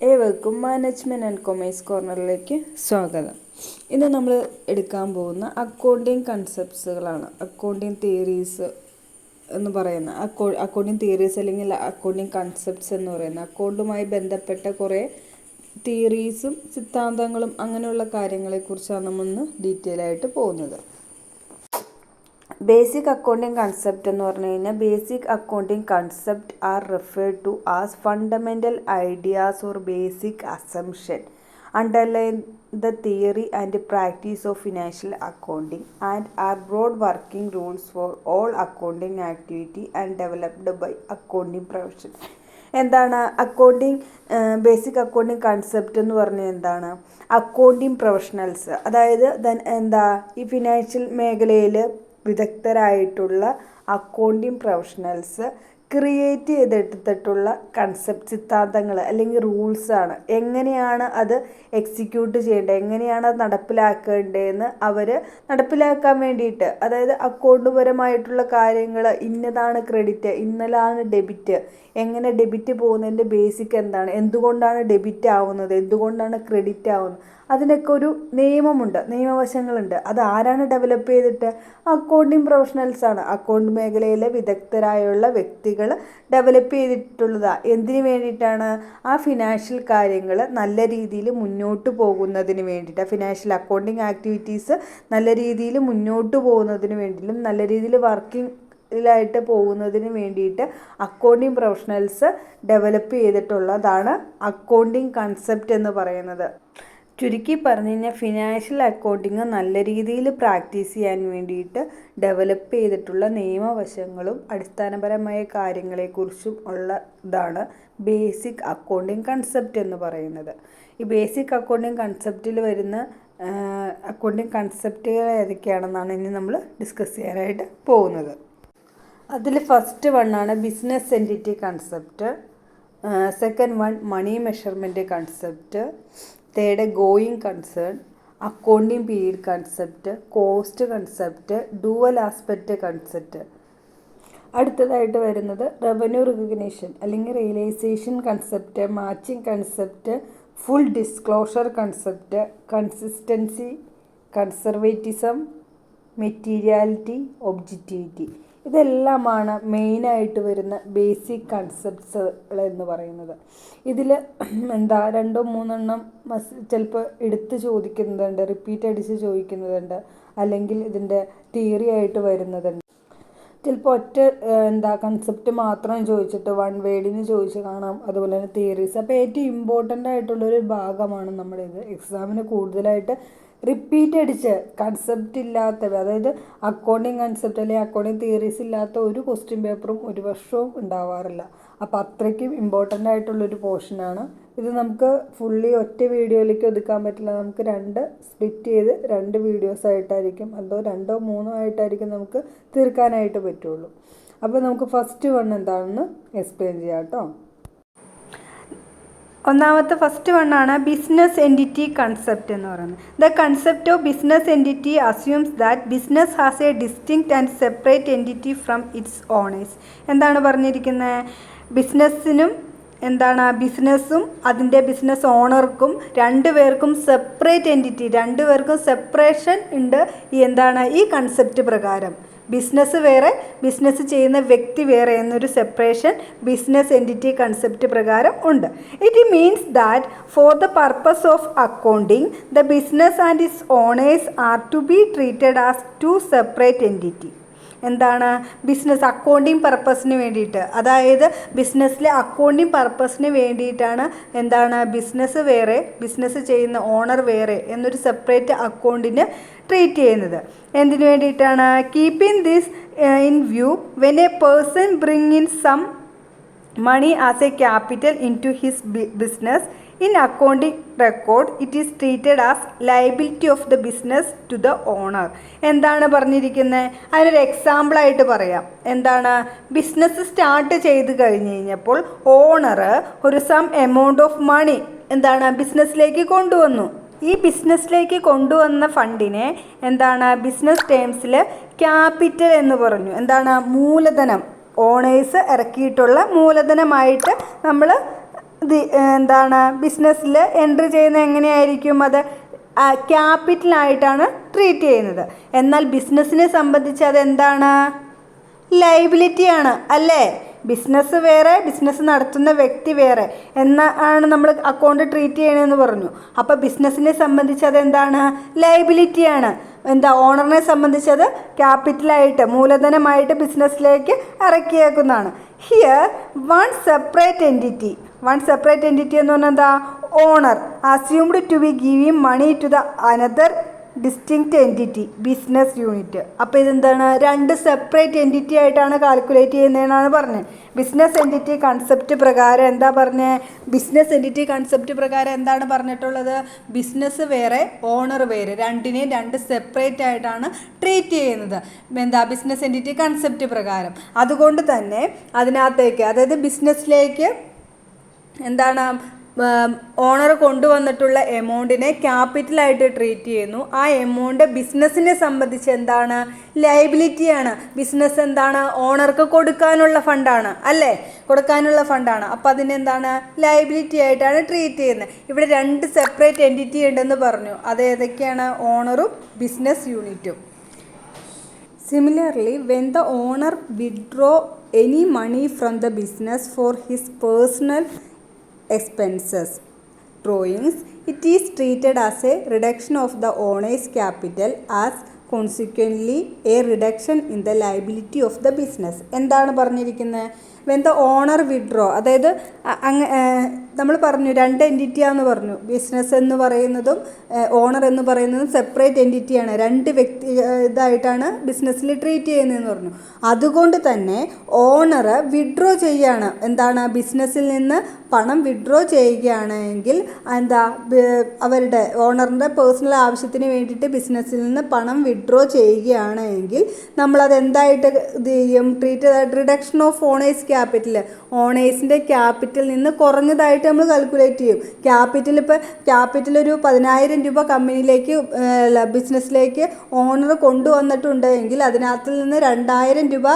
ഏവർക്കും management and commerce കോർണറിലേക്ക് സ്വാഗതം. ഇന്ന് നമ്മൾ എടുക്കാൻ പോകുന്ന അക്കൗണ്ടിങ് കൺസെപ്റ്റ്സുകളാണ്. അക്കൗണ്ടിങ് തിയറീസ് എന്ന് പറയുന്ന അക്കൗണ്ടിങ് തിയറീസ് അല്ലെങ്കിൽ അക്കൗണ്ടിങ് കൺസെപ്റ്റ്സ് എന്ന് പറയുന്ന അക്കൗണ്ടുമായി ബന്ധപ്പെട്ട കുറേ തിയറീസും സിദ്ധാന്തങ്ങളും അങ്ങനെയുള്ള കാര്യങ്ങളെക്കുറിച്ചാണ് നമ്മളിന്ന് ഡീറ്റെയിൽ ആയിട്ട് പോകുന്നത്. ബേസിക് അക്കൗണ്ടിങ് കൺസെപ്റ്റ് എന്ന് പറഞ്ഞു കഴിഞ്ഞാൽ basic accounting concept are referred to as fundamental ideas or basic assumption underline the theory and practice of financial accounting and are broad working rules for all accounting activity and developed by accounting profession. എന്താണ് accounting basic accounting concept എന്ന് പറഞ്ഞാൽ എന്താണ്? Accounting professionals, അതായത് ഈ financial മേഖലയിൽ വിദഗ്ധരായിട്ടുള്ള accounting professionals create ചെയ്തെടുത്തിട്ടുള്ള concept സിദ്ധാന്തങ്ങൾ അല്ലെങ്കിൽ റൂൾസാണ്. എങ്ങനെയാണ് അത് എക്സിക്യൂട്ട് ചെയ്യേണ്ടത്, എങ്ങനെയാണ് അത് നടപ്പിലാക്കേണ്ടതെന്ന് അവർ നടപ്പിലാക്കാൻ വേണ്ടിയിട്ട്, അതായത് അക്കൗണ്ട് പരമായിട്ടുള്ള കാര്യങ്ങൾ, ഇന്നതാണ് ക്രെഡിറ്റ്, ഇന്നതാണ് ഡെബിറ്റ്, എങ്ങനെ ഡെബിറ്റ് പോകുന്നതിൻ്റെ ബേസിക് എന്താണ്, എന്തുകൊണ്ടാണ് ഡെബിറ്റ് ആവുന്നത്, എന്തുകൊണ്ടാണ് ക്രെഡിറ്റ് ആവുന്നത്, അതിനൊക്കെ ഒരു നിയമമുണ്ട്, നിയമവശങ്ങളുണ്ട്. അത് ആരാണ് ഡെവലപ്പ് ചെയ്തിട്ട്? അക്കൗണ്ടിങ് പ്രൊഫഷണൽസാണ്. അക്കൗണ്ട് മേഖലയിലെ വിദഗ്ധരായുള്ള വ്യക്തികൾ ഡെവലപ്പ് ചെയ്തിട്ടുള്ളതാണ്. എന്തിനു വേണ്ടിയിട്ടാണ്? ആ ഫിനാൻഷ്യൽ കാര്യങ്ങൾ നല്ല രീതിയിൽ മുന്നോട്ട് പോകുന്നതിന് വേണ്ടിയിട്ട്, ഫിനാൻഷ്യൽ അക്കൗണ്ടിങ് ആക്ടിവിറ്റീസ് നല്ല രീതിയിൽ മുന്നോട്ട് പോകുന്നതിന് വേണ്ടിയിട്ടും നല്ല രീതിയിൽ വർക്കിംഗ് പോകുന്നതിന് വേണ്ടിയിട്ട് അക്കൗണ്ടിങ് പ്രൊഫഷണൽസ് ഡെവലപ്പ് ചെയ്തിട്ടുള്ളതാണ് അക്കൗണ്ടിങ് കൺസെപ്റ്റ് എന്ന് പറയുന്നത്. ചുരുക്കി പറഞ്ഞു കഴിഞ്ഞാൽ ഫിനാൻഷ്യൽ അക്കൗണ്ടിങ് നല്ല രീതിയിൽ പ്രാക്ടീസ് ചെയ്യാൻ വേണ്ടിയിട്ട് ഡെവലപ്പ് ചെയ്തിട്ടുള്ള നിയമവശങ്ങളും അടിസ്ഥാനപരമായ കാര്യങ്ങളെക്കുറിച്ചും ഉള്ള ഇതാണ് ബേസിക് അക്കൗണ്ടിങ് കൺസെപ്റ്റ് എന്ന് പറയുന്നത്. ഈ ബേസിക് അക്കൗണ്ടിങ് കൺസെപ്റ്റിൽ വരുന്ന അക്കൗണ്ടിങ് കൺസെപ്റ്റുകൾ ഏതൊക്കെയാണെന്നാണ് ഇനി നമ്മൾ ഡിസ്കസ് ചെയ്യാനായിട്ട് പോകുന്നത്. അതിൽ ഫസ്റ്റ് വണ്ണാണ് business entity concept, second one money measurement concept, third going concern, accounting period concept, cost concept, dual aspect concept. അടുത്തതായിട്ട് വരുന്നത് റവന്യൂ റിക്കഗ്നിഷൻ അല്ലെങ്കിൽ realisation concept, matching concept, full disclosure concept, consistency, conservatism, materiality, objectivity. ഇതെല്ലാമാണ് മെയിനായിട്ട് വരുന്ന basic കൺസെപ്റ്റ്സുകൾ എന്ന് പറയുന്നത്. ഇതിൽ രണ്ടോ മൂന്നെണ്ണം ചിലപ്പോൾ എടുത്ത് ചോദിക്കുന്നതുണ്ട്, റിപ്പീറ്റ് അടിച്ച് ചോദിക്കുന്നതുണ്ട്, അല്ലെങ്കിൽ ഇതിൻ്റെ തിയറി ആയിട്ട് വരുന്നതുണ്ട്. ചിലപ്പോൾ ഒറ്റ കൺസെപ്റ്റ് മാത്രം ചോദിച്ചിട്ട് വൺ വേർഡിന് ചോദിച്ച് കാണാം. അതുപോലെ തന്നെ തിയറീസ്. അപ്പോൾ ഏറ്റവും ഇമ്പോർട്ടൻ്റ് ആയിട്ടുള്ളൊരു ഭാഗമാണ് നമ്മുടെ ഇത്. എക്സാമിന് കൂടുതലായിട്ട് റിപ്പീറ്റ് അടിച്ച് കൺസെപ്റ്റ് ഇല്ലാത്തവ, അതായത് അക്കൗണ്ടിങ് കൺസെപ്റ്റ് അല്ലെങ്കിൽ അക്കൗണ്ടിങ് തിയറീസ് ഇല്ലാത്ത ഒരു ക്വസ്റ്റ്യൻ പേപ്പറും ഒരു വർഷവും ഉണ്ടാവാറില്ല. അപ്പോൾ അത്രയ്ക്കും ഇമ്പോർട്ടൻ്റ് ആയിട്ടുള്ളൊരു പോർഷനാണ് ഇത്. നമുക്ക് ഫുള്ളി ഒറ്റ വീഡിയോയിലേക്ക് ഒതുക്കാൻ പറ്റില്ല. നമുക്ക് സ്പ്ലിറ്റ് ചെയ്ത് 2 വീഡിയോസ് ആയിട്ടായിരിക്കും, അതോ 2 or 3 ആയിട്ടായിരിക്കും നമുക്ക് തീർക്കാനായിട്ട് പറ്റുള്ളൂ. അപ്പോൾ നമുക്ക് ഫസ്റ്റ് വൺ എന്താണെന്ന് എക്സ്പ്ലെയിൻ ചെയ്യാം കേട്ടോ. ഫസ്റ്റ് വണ്ണാണ് ബിസിനസ് എൻറ്റിറ്റി കൺസെപ്റ്റ് എന്ന് പറയുന്നത്. The concept of business entity assumes that business has a distinct and separate entity from its owners. എന്താണ് പറഞ്ഞിരിക്കുന്നത്? ബിസിനസ്സും അതിൻ്റെ ബിസിനസ് ഓണർക്കും രണ്ടുപേർക്കും സെപ്പറേറ്റ് എൻറ്റിറ്റി, രണ്ടുപേർക്കും സെപ്പറേഷൻ ഉണ്ട്. ഈ കൺസെപ്റ്റ് പ്രകാരം ബിസിനസ് വേറെ, ബിസിനസ് ചെയ്യുന്ന വ്യക്തി വേറെ എന്നൊരു സെപ്പറേഷൻ ബിസിനസ് എൻറ്റിറ്റി കൺസെപ്റ്റ് പ്രകാരം ഉണ്ട്. It means that for the purpose of accounting the business and its owners are to be treated as 2 separate entity. Business accounting പർപ്പസിന് വേണ്ടിയിട്ട്, അതായത് ബിസിനസ്സിലെ അക്കൗണ്ടിങ് പർപ്പസിന് വേണ്ടിയിട്ടാണ് ബിസിനസ് വേറെ, ബിസിനസ് ചെയ്യുന്ന ഓണർ വേറെ എന്നൊരു സെപ്പറേറ്റ് അക്കൗണ്ടിന് ട്രീറ്റ് ചെയ്യുന്നത്. എന്തിനു വേണ്ടിയിട്ടാണ്? Keeping this in view when a person bring in some money as a capital into his business. In accounting record, it is treated as liability of the business to the owner. എന്താണ് പറഞ്ഞിരിക്കുന്നത്? അതിനൊരു എക്സാമ്പിളായിട്ട് പറയാം. Business start ചെയ്ത് കഴിഞ്ഞപ്പോൾ owner ഒരു some amount of money ബിസിനസ്സിലേക്ക് കൊണ്ടുവന്നു. ഈ ബിസിനസ്സിലേക്ക് കൊണ്ടുവന്ന ഫണ്ടിനെ ബിസിനസ് ടേംസിൽ ക്യാപിറ്റൽ എന്ന് പറഞ്ഞു. മൂലധനം, ഓണേഴ്സ് ഇറക്കിയിട്ടുള്ള മൂലധനമായിട്ട് നമ്മൾ എന്താണ് ബിസിനസ്സിൽ എൻട്രി ചെയ്യുന്നത് എങ്ങനെയായിരിക്കും? അത് ക്യാപിറ്റലായിട്ടാണ് ട്രീറ്റ് ചെയ്യുന്നത്. എന്നാൽ ബിസിനസ്സിനെ സംബന്ധിച്ച് അതെന്താണ്? ലയബിലിറ്റിയാണ് അല്ലേ? ബിസിനസ് വേറെ, ബിസിനസ് നടത്തുന്ന വ്യക്തി വേറെ എന്നാണ് നമ്മൾ അക്കൗണ്ട് ട്രീറ്റ് ചെയ്യണമെന്ന് പറഞ്ഞു. അപ്പോൾ ബിസിനസ്സിനെ സംബന്ധിച്ച് അതെന്താണ്? ലയബിലിറ്റിയാണ്. ഓണറിനെ സംബന്ധിച്ചത് ക്യാപിറ്റലായിട്ട് മൂലധനമായിട്ട് ബിസിനസ്സിലേക്ക് ഇറക്കിയേക്കുന്നതാണ്. ഹിയർ വൺ സെപ്പറേറ്റ് എൻറ്റിറ്റി എന്ന് പറഞ്ഞാൽ എന്താ? Owner assumed to be giving money to the another distinct entity business unit. അപ്പോൾ ഇതെന്താണ്? രണ്ട് സെപ്പറേറ്റ് എൻറ്റിറ്റി ആയിട്ടാണ് കാൽക്കുലേറ്റ് ചെയ്യുന്നതെന്നാണ് പറഞ്ഞത്. ബിസിനസ് എൻറ്റിറ്റി കൺസെപ്റ്റ് പ്രകാരം എന്താ പറഞ്ഞത്? ബിസിനസ് എൻറ്റിറ്റി കൺസെപ്റ്റ് പ്രകാരം എന്താണ് പറഞ്ഞിട്ടുള്ളത്? ബിസിനസ് വേറെ, ഓണർ വേറെ, രണ്ടിനെയും രണ്ട് സെപ്പറേറ്റ് ആയിട്ടാണ് ട്രീറ്റ് ചെയ്യുന്നത്. ബിസിനസ് എൻറ്റിറ്റി കൺസെപ്റ്റ് പ്രകാരം. അതുകൊണ്ട് തന്നെ അതിനകത്തേക്ക്, അതായത് ബിസിനസ്സിലേക്ക് ഓണർ കൊണ്ടുവന്നിട്ടുള്ള എമൗണ്ടിനെ ക്യാപിറ്റലായിട്ട് ട്രീറ്റ് ചെയ്യുന്നു. ആ എമൗണ്ട് ബിസിനസ്സിനെ സംബന്ധിച്ച് എന്താണ്? ലയബിലിറ്റിയാണ്. ബിസിനസ് ഓണർക്ക് കൊടുക്കാനുള്ള ഫണ്ടാണ് അല്ലേ? കൊടുക്കാനുള്ള ഫണ്ടാണ്. അപ്പോൾ അതിനെന്താണ്? ലയബിലിറ്റി ആയിട്ടാണ് ട്രീറ്റ് ചെയ്യുന്നത്. ഇവിടെ രണ്ട് സെപ്പറേറ്റ് എൻറ്റിറ്റി ഉണ്ടെന്ന് പറഞ്ഞു. അത് ഏതൊക്കെയാണ്? ഓണറും ബിസിനസ് യൂണിറ്റും. Similarly, when the owner withdraw any money from the business for his personal expenses drawings, it is treated as a reduction of the owner's capital, as consequently a reduction in the liability of the business. എന്താണ് പറഞ്ഞിരിക്കുന്നത്? When the owner withdraw, അതായത് നമ്മൾ പറഞ്ഞു രണ്ട് എൻറ്റിറ്റിയാണെന്ന് പറഞ്ഞു. Business എന്ന് പറയുന്നതും owner എന്ന് പറയുന്നതും സെപ്പറേറ്റ് എൻറ്റിറ്റിയാണ്. രണ്ട് ഇതായിട്ടാണ് ബിസിനസ്സിൽ ട്രീറ്റ് ചെയ്യുന്നതെന്ന് പറഞ്ഞു. അതുകൊണ്ട് തന്നെ ഓണർ വിഡ്രോ ചെയ്യാണ്. ബിസിനസ്സിൽ നിന്ന് പണം വിഡ്രോ ചെയ്യുകയാണെങ്കിൽ അവരുടെ ഓണറിൻ്റെ പേഴ്സണൽ ആവശ്യത്തിന് വേണ്ടിയിട്ട് ബിസിനസ്സിൽ നിന്ന് പണം വിഡ്രോ ചെയ്യുകയാണെങ്കിൽ നമ്മളത് എന്തായിട്ട് ഇത് ചെയ്യും? Treat reduction of owners capital. ഓണേഴ്സിൻ്റെ ക്യാപിറ്റൽ നിന്ന് കുറഞ്ഞതായിട്ട് നമ്മൾ കാൽക്കുലേറ്റ് ചെയ്യും. ക്യാപിറ്റൽ ഒരു 10,000 രൂപ കമ്പനിയിലേക്ക് ബിസിനസ്സിലേക്ക് ഓണർ കൊണ്ടുവന്നിട്ടുണ്ടെങ്കിൽ അതിനകത്തിൽ നിന്ന് 2,000 രൂപ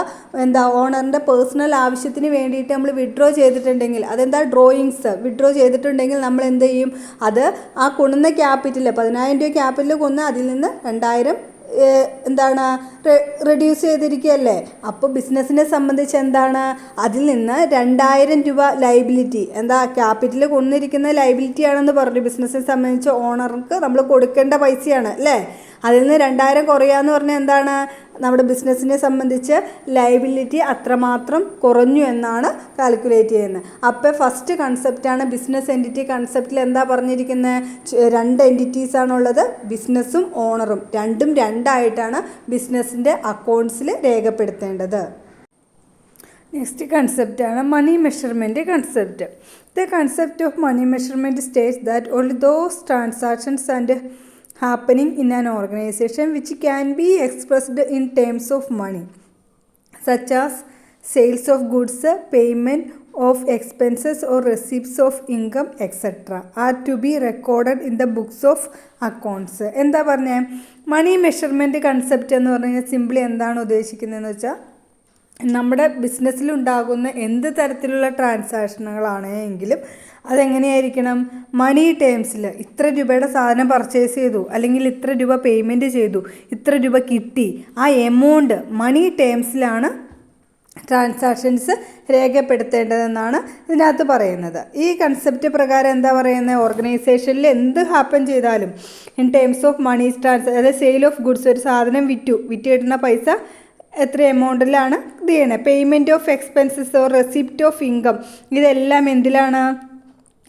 ഓണറിൻ്റെ പേഴ്സണൽ ആവശ്യത്തിന് വേണ്ടിയിട്ട് നമ്മൾ വിഡ്രോ ചെയ്തിട്ടുണ്ടെങ്കിൽ ഡ്രോയിങ്സ് വിഡ്രോ ചെയ്തിട്ടുണ്ടെങ്കിൽ നമ്മൾ എന്ത് ചെയ്യും? അത് ആ കൊണ്ടുവന്ന ക്യാപിറ്റൽ 10,000 രൂപ ക്യാപിറ്റൽ കൊന്ന് അതിൽ നിന്ന് 2,000 റെഡ്യൂസ് ചെയ്തിരിക്കുകയല്ലേ? അപ്പോൾ ബിസിനസ്സിനെ സംബന്ധിച്ച് അതിൽ നിന്ന് 2,000 രൂപ ലയബിലിറ്റി ക്യാപിറ്റൽ കൊണ്ടിരിക്കുന്ന ലയബിലിറ്റി ആണെന്ന് പറഞ്ഞു. ബിസിനസ്സിനെ സംബന്ധിച്ച് ഓണർക്ക് നമ്മൾ കൊടുക്കേണ്ട പൈസയാണ് അല്ലേ? അതിൽ നിന്ന് 2,000 കുറയാന്ന് പറഞ്ഞാൽ നമ്മുടെ ബിസിനസ്സിനെ സംബന്ധിച്ച് ലയബിലിറ്റി അത്രമാത്രം കുറഞ്ഞു എന്നാണ് കാൽക്കുലേറ്റ് ചെയ്യുന്നത്. അപ്പോൾ ഫസ്റ്റ് കൺസെപ്റ്റാണ് ബിസിനസ് എൻറ്റിറ്റി കൺസെപ്റ്റിൽ എന്താ പറഞ്ഞിരിക്കുന്നത്? രണ്ട് എൻറ്റിറ്റീസാണുള്ളത്, ബിസിനസ്സും ഓണറും. രണ്ടും രണ്ടായിട്ടാണ് ബിസിനസ്സിൻ്റെ അക്കൗണ്ട്സിൽ രേഖപ്പെടുത്തേണ്ടത്. നെക്സ്റ്റ് കൺസെപ്റ്റാണ് money measurement concept. The concept of money measurement states that only those transactions and happening in an organization which can be expressed in terms of money, such as sales of goods, payment of expenses or receipts of income, etc., are to be recorded in the books of accounts. എന്താ പറഞ്ഞേ? മണി measurement concept എന്ന് പറഞ്ഞു കഴിഞ്ഞാൽ simply എന്താണ് ഉദ്ദേശിക്കുന്നതെന്ന് വെച്ചാൽ നമ്മുടെ ബിസിനസ്സിലുണ്ടാകുന്ന എന്ത് തരത്തിലുള്ള ട്രാൻസാക്ഷനുകളാണെങ്കിലും അതെങ്ങനെയായിരിക്കണം? മണി ടേംസിൽ ഇത്ര രൂപയുടെ സാധനം പർച്ചേസ് ചെയ്തു, അല്ലെങ്കിൽ ഇത്ര രൂപ പേയ്മെൻറ്റ് ചെയ്തു, ഇത്ര രൂപ കിട്ടി, ആ എമൗണ്ട് മണി ടേംസിലാണ് ട്രാൻസാക്ഷൻസ് രേഖപ്പെടുത്തേണ്ടതെന്നാണ് ഇതിനകത്ത് പറയുന്നത്. ഈ കൺസെപ്റ്റ് പ്രകാരം എന്താ പറയുന്നത്? ഓർഗനൈസേഷനിൽ എന്ത് ഹാപ്പൻ ചെയ്താലും ഇൻ ടേംസ് ഓഫ് മണി അതായത് സെയിൽ ഓഫ് ഗുഡ്സ്, ഒരു സാധനം വിറ്റ് കിട്ടുന്ന പൈസ എത്ര എമൗണ്ടിലാണ് ഇത് ചെയ്യണേ? Payment of expenses or receipt of income, ഇതെല്ലാം എന്തിലാണ്?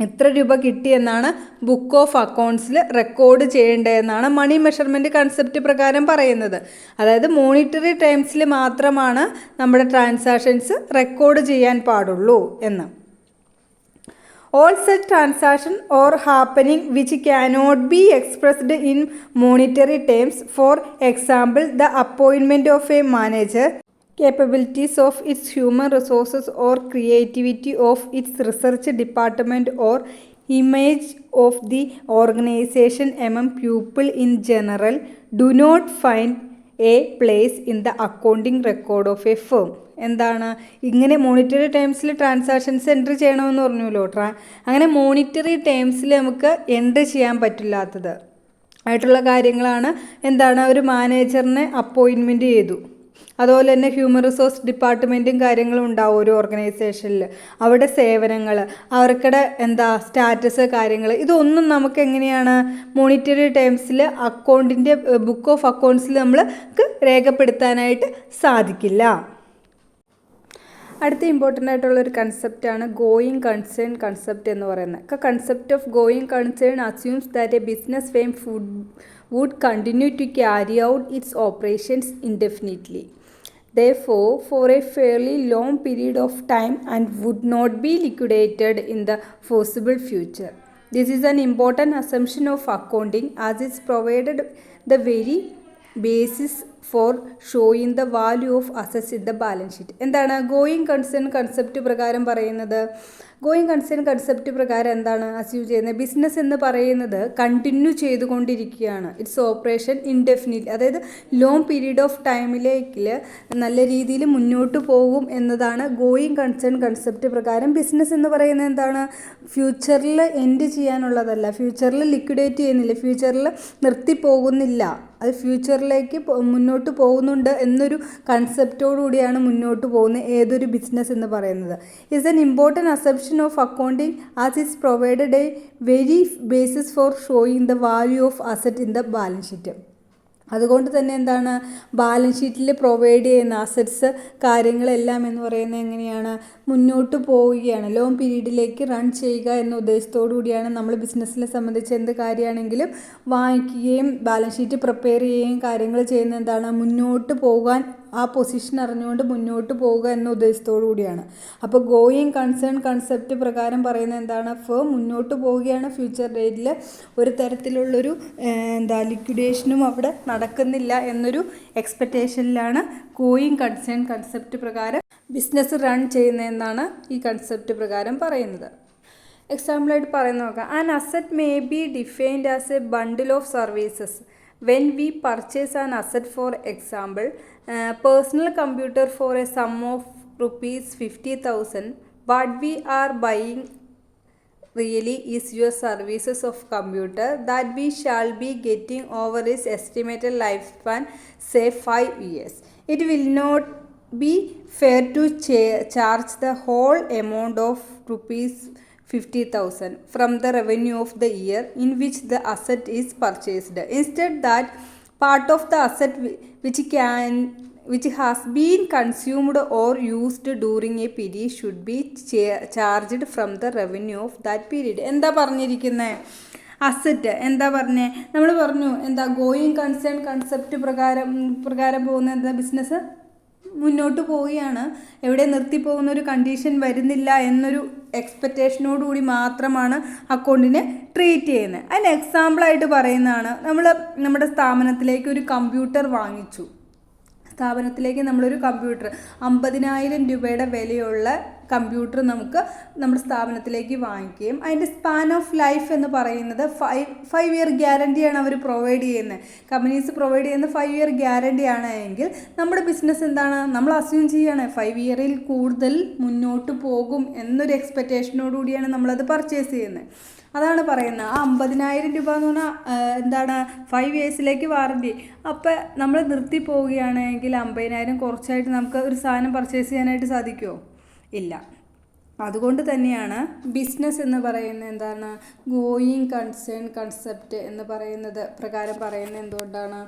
എത്ര രൂപ കിട്ടിയെന്നാണ് ബുക്ക് ഓഫ് അക്കൗണ്ട്സിൽ റെക്കോർഡ് ചെയ്യേണ്ടതെന്നാണ് മണി മെഷർമെൻറ്റ് കൺസെപ്റ്റ് പ്രകാരം പറയുന്നത്. അതായത് മോണിറ്ററി ടൈംസിൽ മാത്രമാണ് നമ്മുടെ ട്രാൻസാക്ഷൻസ് റെക്കോർഡ് ചെയ്യാൻ പാടുള്ളൂ എന്ന്. All such transaction or happening which cannot be expressed in monetary terms, for example, the appointment of a manager, capabilities of its human resources or creativity of its research department or image of the organization among people in general, do not find a place in the accounting record of a firm. എന്താണ് ഇങ്ങനെ monetary ടേംസിൽ transactions entry ചെയ്യണമെന്ന് പറഞ്ഞല്ലോ. അങ്ങനെ monetary ടേംസിൽ നമുക്ക് entry ചെയ്യാൻ പറ്റില്ലാത്തത് ആയിട്ടുള്ള കാര്യങ്ങളാണ് എന്താണ്, ഒരു മാനേജറിനെ അപ്പോയിൻമെൻറ്റ് ചെയ്തു. അതുപോലെ തന്നെ ഹ്യൂമൻ റിസോഴ്സ് ഡിപ്പാർട്ട്മെൻറ്റും കാര്യങ്ങളും ഉണ്ടാവും ഒരു ഓർഗനൈസേഷനിൽ. അവിടെ സേവനങ്ങൾ, അവർക്കിടെ സ്റ്റാറ്റസ് കാര്യങ്ങൾ, ഇതൊന്നും നമുക്ക് എങ്ങനെയാണ് മോണിറ്ററി ടേംസിൽ അക്കൗണ്ടിൻ്റെ ബുക്ക് ഓഫ് അക്കൗണ്ട്സിൽ നമ്മൾക്ക് രേഖപ്പെടുത്താനായിട്ട് സാധിക്കില്ല. അടുത്ത ഇമ്പോർട്ടൻ്റ് ആയിട്ടുള്ളൊരു കൺസെപ്റ്റാണ് ഗോയിങ് കൺസേൺ കൺസെപ്റ്റ് എന്ന് പറയുന്നത്. Concept of going concern assumes that A business firm would continue to carry out its operations indefinitely, therefore for a fairly long period of time, and would not be liquidated in the foreseeable future. This is an important assumption of accounting, as it provided the very basis for showing the value of assets in the balance sheet. എന്താണ് going concern concept പ്രകാരം പറയുന്നത്? Going concern concept പ്രകാരം എന്താണ് assume ചെയ്യുന്നത്? Business എന്ന് പറയുന്നത് continue ചെയ്തുകൊണ്ടിരിക്കുകയാണ്. It's operation indefinite, അതായത് ലോങ് പീരീഡ് ഓഫ് ടൈമിലേക്ക് നല്ല രീതിയിൽ മുന്നോട്ട് പോകും എന്നതാണ് ഗോയിങ് കൺസേൺ കൺസെപ്റ്റ് പ്രകാരം. ബിസിനസ് എന്ന് പറയുന്നത് എന്താണ്, ഫ്യൂച്ചറിൽ എൻഡ് ചെയ്യാനുള്ളതല്ല, ഫ്യൂച്ചറിൽ ലിക്വിഡേറ്റ് ചെയ്യുന്നില്ല, ഫ്യൂച്ചറിൽ നിർത്തിപ്പോകുന്നില്ല, അത് ഫ്യൂച്ചറിലേക്ക് മുന്നോട്ട് പോകുന്നുണ്ട് എന്നൊരു കൺസെപ്റ്റോടുകൂടിയാണ് മുന്നോട്ട് പോകുന്നത് ഏതൊരു ബിസിനസ് എന്ന് പറയുന്നത്. Is an important assumption of accounting, as is provided a very basis for showing the value of asset in the balance sheet. അതുകൊണ്ട് തന്നെ എന്താണ്, ബാലൻസ് ഷീറ്റിൽ പ്രൊവൈഡ് ചെയ്യുന്ന അസറ്റ്സ് കാര്യങ്ങളെല്ലാം എന്ന് പറയുന്നത് എങ്ങനെയാണ്, മുന്നോട്ട് പോവുകയാണ്, ലോങ് പീരീഡിലേക്ക് റൺ ചെയ്യുക എന്ന ഉദ്ദേശത്തോടു കൂടിയാണ് നമ്മൾ ബിസിനസ്സിനെ സംബന്ധിച്ച് എന്ത് കാര്യമാണെങ്കിലും വാങ്ങിക്കുകയും ബാലൻസ് ഷീറ്റ് പ്രിപ്പയർ ചെയ്യുകയും കാര്യങ്ങൾ ചെയ്യുന്നത് എന്താണ്, മുന്നോട്ട് പോകാൻ, ആ പൊസിഷൻ അറിഞ്ഞുകൊണ്ട് മുന്നോട്ട് പോവുക എന്ന ഉദ്ദേശത്തോടു കൂടിയാണ്. അപ്പോൾ ഗോയിങ് കൺസേൺ കൺസെപ്റ്റ് പ്രകാരം പറയുന്നത് എന്താണ്, ഫേം മുന്നോട്ട് പോവുകയാണ്, ഫ്യൂച്ചർ ഡേറ്റിൽ ഒരു തരത്തിലുള്ളൊരു ലിക്വിഡേഷനും അവിടെ നടക്കുന്നില്ല എന്നൊരു എക്സ്പെക്റ്റേഷനിലാണ് ഗോയിങ് കൺസേൺ കൺസെപ്റ്റ് പ്രകാരം ബിസിനസ് റൺ ചെയ്യുന്നതെന്നാണ് ഈ കൺസെപ്റ്റ് പ്രകാരം പറയുന്നത്. എക്സാമ്പിളായിട്ട് പറയുന്ന നോക്കാം. An asset may be defined as a bundle of services. When we purchase an asset, for example, personal computer for a sum of rupees 50,000, what we are buying really is your services of computer that we shall be getting over its estimated lifespan, say 5 years. It will not be fair to charge the whole amount of rupees 50,000 from the revenue of the year in which the asset is purchased. Instead, that part of the asset which has been consumed or used during a period should be charged from the revenue of that period. എന്താ പറഞ്ഞിരിക്കുന്നത്? Asset എന്താ പറഞ്ഞേ? നമ്മൾ പറഞ്ഞു going concern concept പ്രകാരം പോകുന്ന എന്താ, business മുന്നോട്ട് പോവുകയാണ്, എവിടെ നിർത്തിപ്പോകുന്ന ഒരു കണ്ടീഷൻ വരുന്നില്ല എന്നൊരു എക്സ്പെക്റ്റേഷനോടുകൂടി മാത്രമാണ് അക്കൗണ്ടിനെ ട്രീറ്റ് ചെയ്യുന്നത്. അതിന് എക്സാമ്പിളായിട്ട് പറയുന്നതാണ്, നമ്മുടെ സ്ഥാപനത്തിലേക്ക് ഒരു കമ്പ്യൂട്ടർ വാങ്ങിച്ചു. സ്ഥാപനത്തിലേക്ക് നമ്മളൊരു കമ്പ്യൂട്ടർ 50,000 രൂപയുടെ വിലയുള്ള കമ്പ്യൂട്ടർ നമുക്ക് നമ്മുടെ സ്ഥാപനത്തിലേക്ക് വാങ്ങിക്കുകയും അതിൻ്റെ സ്പാൻ ഓഫ് ലൈഫ് എന്ന് പറയുന്നത് 5 ഇയർ ഗ്യാരണ്ടിയാണ് അവർ പ്രൊവൈഡ് ചെയ്യുന്നത്. കമ്പനീസ് പ്രൊവൈഡ് ചെയ്യുന്ന 5 ഇയർ ഗ്യാരണ്ടിയാണ് എങ്കിൽ നമ്മുടെ ബിസിനസ് എന്താണ്, നമ്മൾ അസ്യൂം ചെയ്യുകയാണ് 5 ഇയറിൽ കൂടുതൽ മുന്നോട്ട് പോകും എന്നൊരു എക്സ്പെക്റ്റേഷനോടുകൂടിയാണ് നമ്മളത് പർച്ചേസ് ചെയ്യുന്നത്. അതാണ് പറയുന്നത്. ആ 50,000 രൂപ എന്ന് പറഞ്ഞാൽ 5 ഇയേഴ്സിലേക്ക് വാറണ്ടി. അപ്പോൾ നമ്മൾ നിർത്തി പോവുകയാണെങ്കിൽ 50,000 കുറച്ചായിട്ട് നമുക്ക് ഒരു സാധനം പർച്ചേസ് ചെയ്യാനായിട്ട് സാധിക്കുമോ? ഇല്ല. അതുകൊണ്ട് തന്നെയാണ് ബിസിനസ് എന്ന് പറയുന്നത് ഗോയിങ് കൺസേൺ കൺസെപ്റ്റ് എന്ന് പ്രകാരം പറയുന്നത് എന്തുകൊണ്ടാണ്,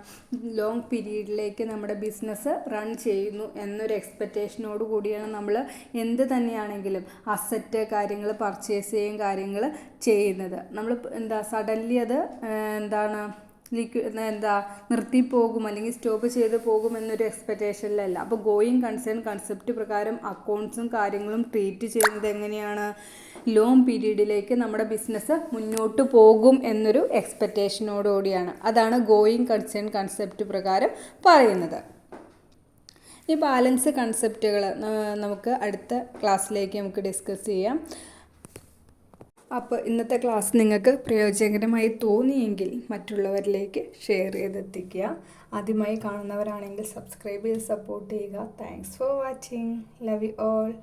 ലോങ് പീരീഡിലേക്ക് നമ്മുടെ ബിസിനസ് റൺ ചെയ്യുന്നു എന്നൊരു എക്സ്പെക്റ്റേഷനോട് കൂടിയാണ് നമ്മൾ എന്ത് തന്നെയാണെങ്കിലും അസറ്റ് കാര്യങ്ങൾ പർച്ചേസ് ചെയ്യും കാര്യങ്ങൾ ചെയ്യുന്നത്. നമ്മൾ സഡൻലി അത് നിർത്തിപ്പോകും അല്ലെങ്കിൽ സ്റ്റോപ്പ് ചെയ്ത് പോകും എന്നൊരു എക്സ്പെക്റ്റേഷനിലല്ല. അപ്പോൾ ഗോയിങ് കൺസേൺ കൺസെപ്റ്റ് പ്രകാരം അക്കൗണ്ട്സും കാര്യങ്ങളും ട്രീറ്റ് ചെയ്യുന്നത് എങ്ങനെയാണ്, ലോങ് പീരീഡിലേക്ക് നമ്മുടെ ബിസിനസ് മുന്നോട്ട് പോകും എന്നൊരു എക്സ്പെക്റ്റേഷനോടുകൂടിയാണ്. അതാണ് ഗോയിങ് കൺസേൺ കൺസെപ്റ്റ് പ്രകാരം പറയുന്നത്. ഈ ബാലൻസ് കൺസെപ്റ്റുകൾ നമുക്ക് അടുത്ത ക്ലാസ്സിലേക്ക് നമുക്ക് ഡിസ്കസ് ചെയ്യാം. അപ്പോൾ ഇന്നത്തെ ക്ലാസ് നിങ്ങൾക്ക് പ്രയോജനകരമായി തോന്നിയെങ്കിൽ മറ്റുള്ളവരിലേക്ക് ഷെയർ ചെയ്തെത്തിക്കുക. ആദ്യമായി കാണുന്നവരാണെങ്കിൽ സബ്സ്ക്രൈബ് ചെയ്ത് സപ്പോർട്ട് ചെയ്യുക. Thanks for watching. Love you all.